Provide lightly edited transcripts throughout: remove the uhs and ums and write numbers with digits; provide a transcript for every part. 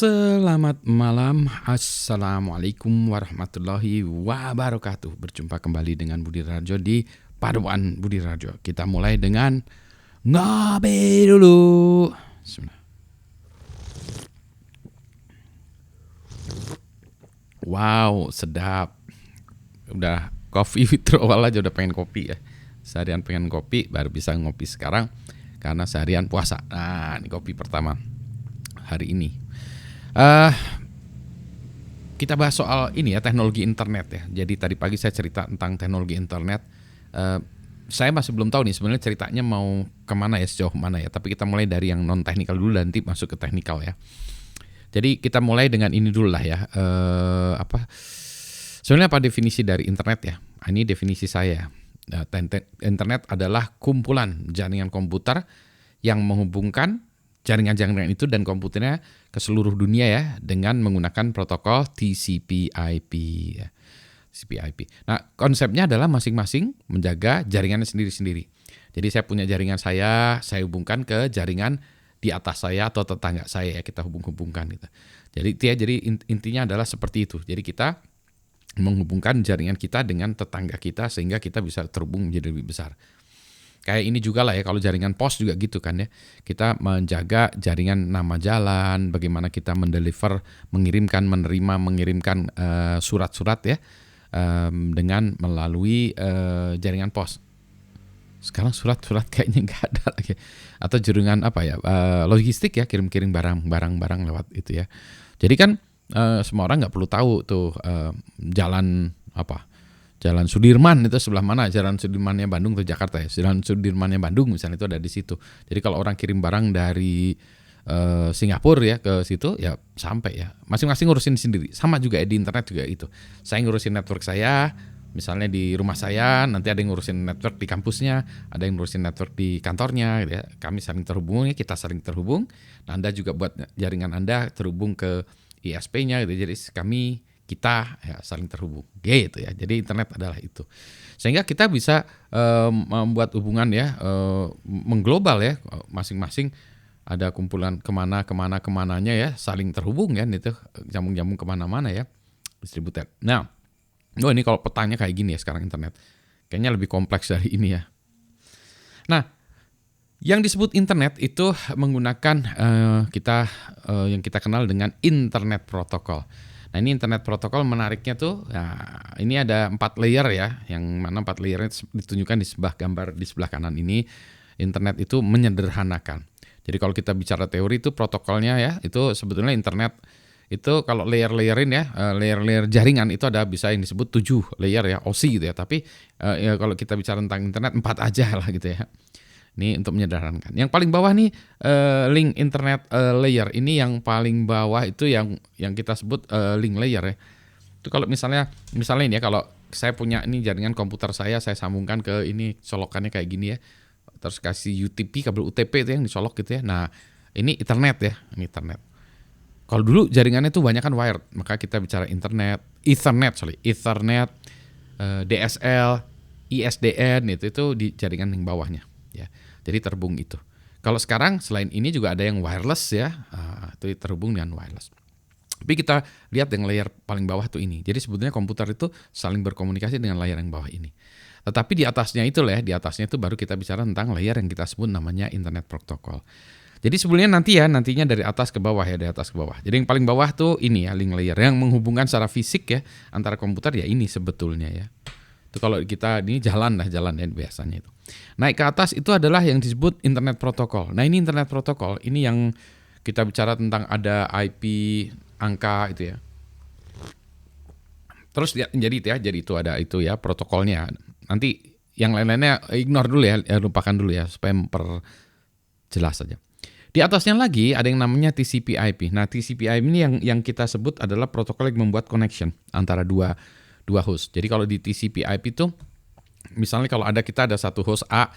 Selamat malam, Assalamualaikum warahmatullahi wabarakatuh. Berjumpa kembali dengan Budi Rajo di Paduan Budi Rajo. Kita mulai dengan ngopi dulu. Wow, sedap. Udah coffee withdrawal aja udah pengen kopi ya. Seharian pengen kopi, baru bisa ngopi sekarang karena seharian puasa. Nah, ini kopi pertama hari ini. Kita bahas soal ini ya, teknologi internet ya. Jadi tadi pagi saya cerita tentang teknologi internet. Saya masih belum tahu nih sebenarnya ceritanya mau kemana ya, sejauh mana ya. Tapi kita mulai dari yang non teknikal dulu, nanti masuk ke teknikal ya. Jadi kita mulai dengan ini dulu lah ya. Sebenarnya apa definisi dari internet ya? Ini definisi saya. Internet adalah kumpulan jaringan komputer yang menghubungkan jaringan-jaringan itu dan komputernya ke seluruh dunia ya dengan menggunakan protokol TCP/IP ya. TCP/IP. Nah, konsepnya adalah masing-masing menjaga jaringannya sendiri-sendiri. Jadi saya punya jaringan saya hubungkan ke jaringan di atas saya atau tetangga saya ya, kita hubung-hubungkan gitu. Jadi intinya adalah seperti itu. Jadi kita menghubungkan jaringan kita dengan tetangga kita sehingga kita bisa terhubung menjadi lebih besar. Kayak ini juga lah ya, kalau jaringan pos juga gitu kan ya. Kita menjaga jaringan nama jalan, bagaimana kita mengirimkan surat-surat ya dengan melalui jaringan pos. Sekarang surat-surat kayaknya nggak ada lagi. Atau jaringan logistik ya, kirim-kirim barang-barang lewat itu ya. Jadi kan semua orang nggak perlu tahu tuh jalan Sudirman itu sebelah mana, jalan Sudirmannya Bandung atau Jakarta ya. Jalan Sudirmannya Bandung misalnya itu ada di situ. Jadi kalau orang kirim barang dari Singapura ya ke situ ya sampai ya. Masing-masing ngurusin sendiri. Sama juga ya di internet juga itu. Saya ngurusin network saya, misalnya di rumah saya, nanti ada yang ngurusin network di kampusnya, ada yang ngurusin network di kantornya gitu ya. Kami saling terhubung ya, kita saling terhubung. Nah, Anda juga buat jaringan Anda terhubung ke ISP-nya gitu. Jadi kita ya saling terhubung gitu ya. Jadi internet adalah itu. Sehingga kita bisa membuat hubungan ya mengglobal ya, masing-masing ada kumpulan kemananya ya, saling terhubung kan itu, nyambung kemana-mana ya, distributed. Nah, ini kalau petanya kayak gini ya sekarang internet. Kayaknya lebih kompleks dari ini ya. Nah, yang disebut internet itu menggunakan yang kita kenal dengan internet protokol. Nah, ini internet protokol menariknya tuh, ini ada 4 layer ya, yang mana 4 layernya ditunjukkan di sebelah gambar di sebelah kanan ini. Internet itu menyederhanakan. Jadi kalau kita bicara teori itu protokolnya ya, itu sebetulnya internet itu kalau layer-layerin ya, layer-layer jaringan itu ada bisa yang disebut 7 layer ya, OSI gitu ya. Tapi ya kalau kita bicara tentang internet 4 aja lah gitu ya. Ini untuk menyederhanakan. Yang paling bawah nih link internet layer. Ini yang paling bawah itu yang kita sebut link layer ya. Itu kalau misalnya ini ya, kalau saya punya ini jaringan komputer saya sambungkan ke ini, colokannya kayak gini ya. Terus kasih UTP, kabel UTP itu yang dicolok gitu ya. Nah, ini Ethernet ya, ini Ethernet. Kalau dulu jaringannya itu banyak kan wired, maka kita bicara Ethernet, DSL, ISDN itu di jaringan yang bawahnya. Ya, jadi terhubung itu. Kalau sekarang selain ini juga ada yang wireless ya, itu terhubung dengan wireless. Tapi kita lihat yang layer paling bawah tuh ini. Jadi sebetulnya komputer itu saling berkomunikasi dengan layer yang bawah ini. Tetapi di atasnya itu baru kita bicara tentang layer yang kita sebut namanya internet protokol. Jadi sebetulnya nantinya dari atas ke bawah ya, dari atas ke bawah. Jadi yang paling bawah tuh ini ya, link layer yang menghubungkan secara fisik ya antara komputer ya, ini sebetulnya ya. Itu kalau kita ini jalan ya biasanya itu. Naik ke atas itu adalah yang disebut internet protokol. Nah, ini internet protokol, ini yang kita bicara tentang ada IP, angka itu ya. Terus jadi itu ada itu ya protokolnya. Nanti yang lain-lainnya ignore dulu ya, lupakan dulu ya supaya memperjelas saja. Di atasnya lagi ada yang namanya TCP/IP. Nah, TCP/IP ini yang kita sebut adalah protokol yang membuat connection antara dua host. Jadi kalau di TCP/IP itu misalnya kalau kita ada satu host A,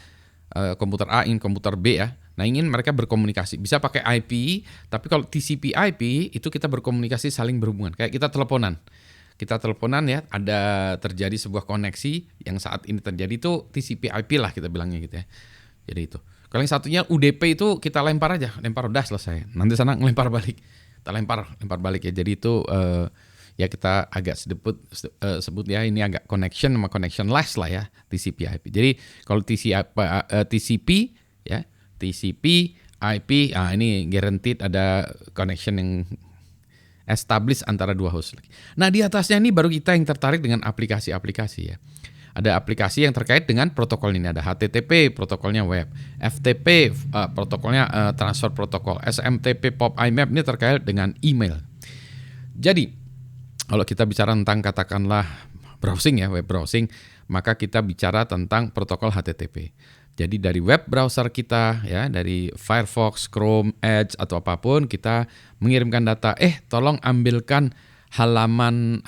komputer A ingin komputer B ya. Nah, ingin mereka berkomunikasi. Bisa pakai IP, tapi kalau TCP/IP itu kita berkomunikasi saling berhubungan. Kayak kita teleponan ya, ada terjadi sebuah koneksi yang saat ini terjadi itu TCP/IP lah kita bilangnya gitu ya. Jadi itu. Kalau yang satunya UDP itu kita lempar udah selesai. Nanti sana ngelempar balik. kita lempar balik ya. Jadi itu ya kita agak sebut ya ini agak connection sama connectionless lah ya, TCP/IP. Jadi kalau TCP ya, TCP/IP, ini guaranteed ada connection yang establish antara dua host lagi. Nah di atasnya ini baru kita yang tertarik dengan aplikasi-aplikasi ya. Ada aplikasi yang terkait dengan protokol ini. Ada HTTP, protokolnya web. FTP, protokolnya transfer protokol. SMTP, POP, IMAP ini terkait dengan email. Jadi, kalau kita bicara tentang katakanlah browsing ya, web browsing, maka kita bicara tentang protokol HTTP. Jadi dari web browser kita ya, dari Firefox, Chrome, Edge atau apapun, kita mengirimkan data, tolong ambilkan halaman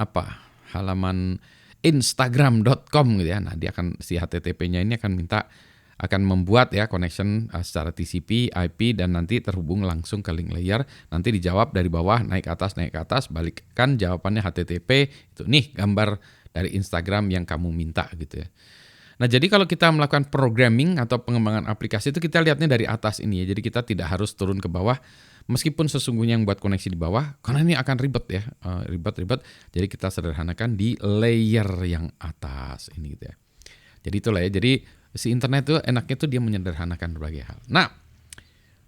instagram.com gitu ya. Nah, dia akan si HTTP-nya ini akan membuat ya connection secara TCP, IP dan nanti terhubung langsung ke link layer. Nanti dijawab dari bawah naik ke atas, balikkan jawabannya HTTP. Itu nih gambar dari Instagram yang kamu minta gitu ya. Nah, jadi kalau kita melakukan programming atau pengembangan aplikasi itu kita lihatnya dari atas ini ya. Jadi kita tidak harus turun ke bawah. Meskipun sesungguhnya yang buat koneksi di bawah, karena ini akan ribet ya, ribet. Jadi kita sederhanakan di layer yang atas ini gitu ya. Jadi itulah ya. Jadi si internet itu enaknya tuh dia menyederhanakan berbagai hal. Nah,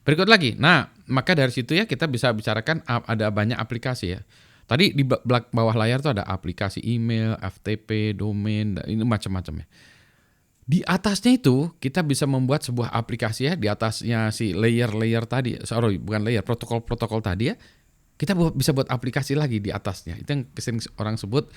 berikut lagi. Nah, maka dari situ ya kita bisa bicarakan ada banyak aplikasi ya. Tadi di bawah layar tuh ada aplikasi email, FTP, domain, ini macam-macam ya. Di atasnya itu kita bisa membuat sebuah aplikasi ya, di atasnya si layer tadi, bukan layer, protokol tadi ya, kita bisa buat aplikasi lagi di atasnya. Itu yang sering orang sebut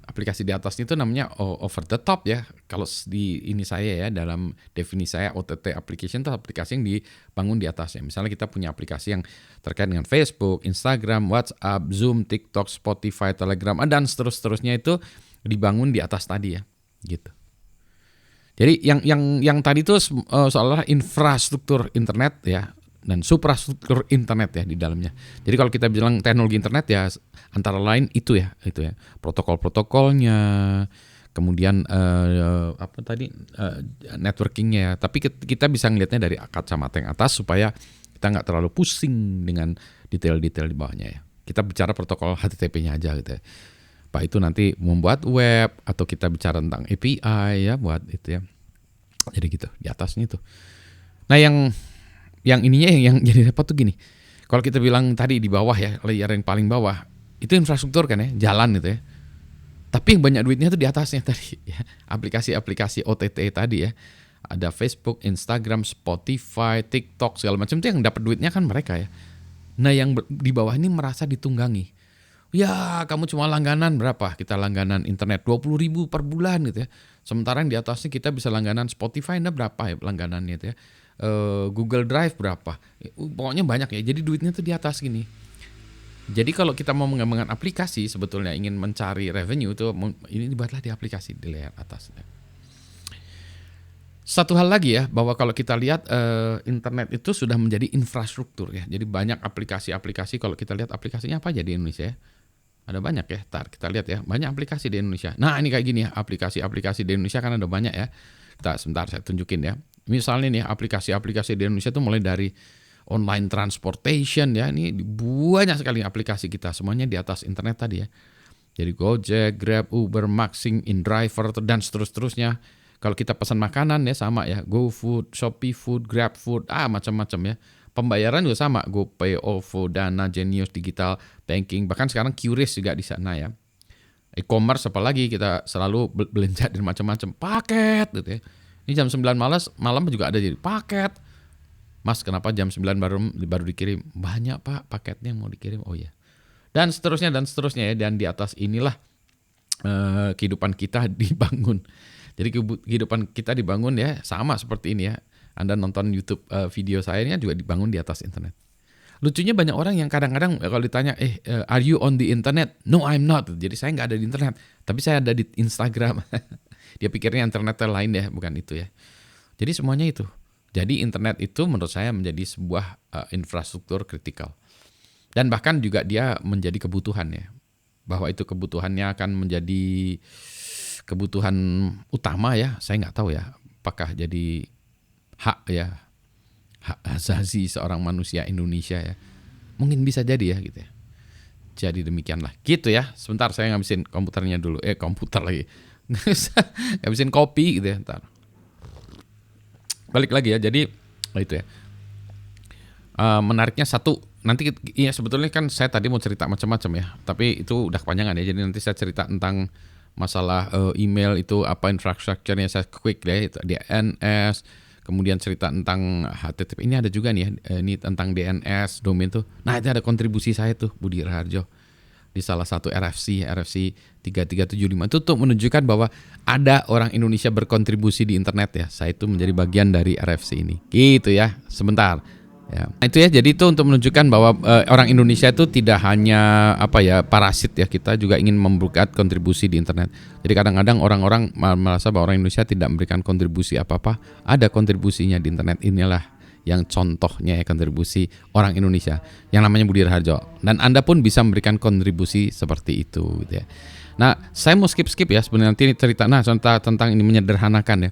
aplikasi di atasnya itu namanya over the top ya. Kalau di ini saya ya, dalam definisi saya OTT application itu aplikasi yang dibangun di atasnya. Misalnya kita punya aplikasi yang terkait dengan Facebook, Instagram, WhatsApp, Zoom, TikTok, Spotify, Telegram, dan seterusnya itu dibangun di atas tadi ya, gitu. Jadi yang tadi itu seolah infrastruktur internet ya dan suprastruktur internet ya di dalamnya. Jadi kalau kita bilang teknologi internet ya antara lain itu ya protokol-protokolnya, kemudian networkingnya ya. Tapi kita bisa ngelihatnya dari kacamata yang atas supaya kita nggak terlalu pusing dengan detail-detail di bawahnya ya. Kita bicara protokol HTTP-nya aja gitu ya. Pak itu nanti membuat web atau kita bicara tentang API ya buat itu ya. Jadi gitu di atasnya itu. Nah yang ininya yang jadi repot tuh gini. Kalau kita bilang tadi di bawah ya, layer yang paling bawah itu infrastruktur kan ya, jalan gitu ya. Tapi yang banyak duitnya tuh di atasnya tadi ya. Aplikasi-aplikasi OTT tadi ya. Ada Facebook, Instagram, Spotify, TikTok segala macam itu yang dapat duitnya kan mereka ya. Nah yang di bawah ini merasa ditunggangi. Ya kamu cuma langganan berapa? Kita langganan internet 20.000 per bulan gitu ya. Sementara yang di atasnya kita bisa langganan Spotify berapa ya langganannya itu ya. Google Drive berapa? Pokoknya banyak ya. Jadi duitnya tuh di atas gini. Jadi kalau kita mau mengembangkan aplikasi sebetulnya ingin mencari revenue itu ini dibuatlah di aplikasi di layer atas. Satu hal lagi ya bahwa kalau kita lihat internet itu sudah menjadi infrastruktur ya. Jadi banyak aplikasi-aplikasi kalau kita lihat aplikasinya apa aja di Indonesia ya. Ada banyak ya, kita lihat ya, banyak aplikasi di Indonesia. Nah ini kayak gini ya, aplikasi-aplikasi di Indonesia kan ada banyak ya. Sebentar saya tunjukin ya. Misalnya nih aplikasi-aplikasi di Indonesia itu mulai dari online transportation ya, ini banyak sekali aplikasi kita, semuanya di atas internet tadi ya. Jadi Gojek, Grab, Uber, Maxing, InDriver, dan seterusnya. Kalau kita pesan makanan ya sama ya, GoFood, Shopee Food, Grab Food, macam-macam ya. Pembayaran juga sama, GoPay, OVO, Dana, Genius, Digital Banking, bahkan sekarang QRIS juga di sana ya. E-commerce apalagi kita selalu belanja dan macam-macam, paket gitu ya. Ini jam 9 malam juga ada jadi paket. Mas, kenapa jam 9 baru dikirim? Banyak Pak paketnya yang mau dikirim. Oh ya. Dan seterusnya ya, dan di atas inilah kehidupan kita dibangun. Jadi kehidupan kita dibangun ya sama seperti ini ya. Anda nonton YouTube video saya ini kan juga dibangun di atas internet. Lucunya banyak orang yang kadang-kadang kalau ditanya, are you on the internet? No, I'm not. Jadi saya nggak ada di internet, tapi saya ada di Instagram. Dia pikirnya internet lain ya, bukan itu ya. Jadi semuanya itu. Jadi internet itu menurut saya menjadi sebuah infrastruktur kritikal. Dan bahkan juga dia menjadi kebutuhan ya. Bahwa itu kebutuhannya akan menjadi kebutuhan utama ya, saya nggak tahu ya. Apakah jadi hak azazi seorang manusia Indonesia ya. Mungkin bisa jadi ya gitu ya. Jadi demikianlah. Gitu ya. Sebentar saya ngabisin komputernya dulu. Komputer lagi. Ngabisin kopi gitu ya. Ntar. Balik lagi ya. Jadi itu ya. Menariknya satu. Nanti ya sebetulnya kan saya tadi mau cerita macam-macam ya. Tapi itu udah kepanjangan ya. Jadi nanti saya cerita tentang masalah email itu apa infrastrukturnya saya quick deh. Itu DNS. Kemudian cerita tentang HTTP. Ini ada juga nih ya. Ini tentang DNS, domain tuh. Nah itu ada kontribusi saya tuh Budi Raharjo. Di salah satu RFC 3375 itu untuk menunjukkan bahwa ada orang Indonesia berkontribusi di internet ya. Saya itu menjadi bagian dari RFC ini. Gitu ya. Sebentar. Ya. Nah, itu ya. Jadi itu untuk menunjukkan bahwa orang Indonesia itu tidak hanya parasit ya. Kita juga ingin membuat kontribusi di internet. Jadi kadang-kadang orang-orang merasa bahwa orang Indonesia tidak memberikan kontribusi apa-apa. Ada kontribusinya di internet. Inilah yang contohnya ya kontribusi orang Indonesia yang namanya Budi Raharjo, dan Anda pun bisa memberikan kontribusi seperti itu gitu ya. Nah saya mau skip ya sebenarnya nanti cerita tentang ini menyederhanakan ya.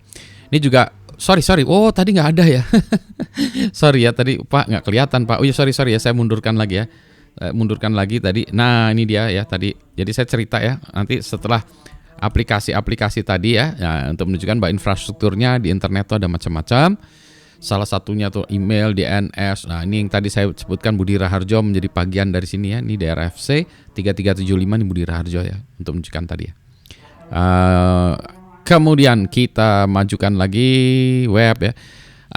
Ini juga sorry tadi nggak ada ya. Sorry ya tadi Pak nggak kelihatan Pak. Oh ya sorry ya, saya mundurkan lagi ya, tadi. Nah ini dia ya tadi. Jadi saya cerita ya nanti setelah aplikasi-aplikasi tadi ya, untuk menunjukkan bahwa infrastrukturnya di internet itu ada macam-macam. Salah satunya tuh email, DNS. Nah ini yang tadi saya sebutkan Budi Raharjo menjadi bagian dari sini ya. Ini daerah FC 3375 ini Budi Raharjo ya, untuk menunjukkan tadi ya. Kemudian kita majukan lagi web ya.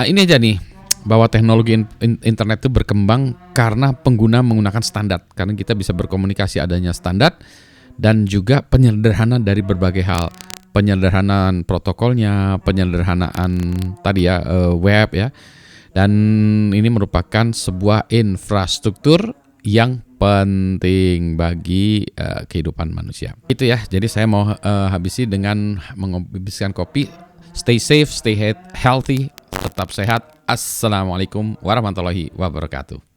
Ini aja nih, bahwa teknologi internet itu berkembang karena pengguna menggunakan standar. Karena kita bisa berkomunikasi adanya standar dan juga penyederhanaan dari berbagai hal. Penyederhanaan protokolnya, penyederhanaan tadi ya web ya, dan ini merupakan sebuah infrastruktur yang penting bagi kehidupan manusia. Itu ya. Jadi saya mau habisi dengan menghabiskan kopi. Stay safe, stay healthy, tetap sehat. Assalamualaikum warahmatullahi wabarakatuh.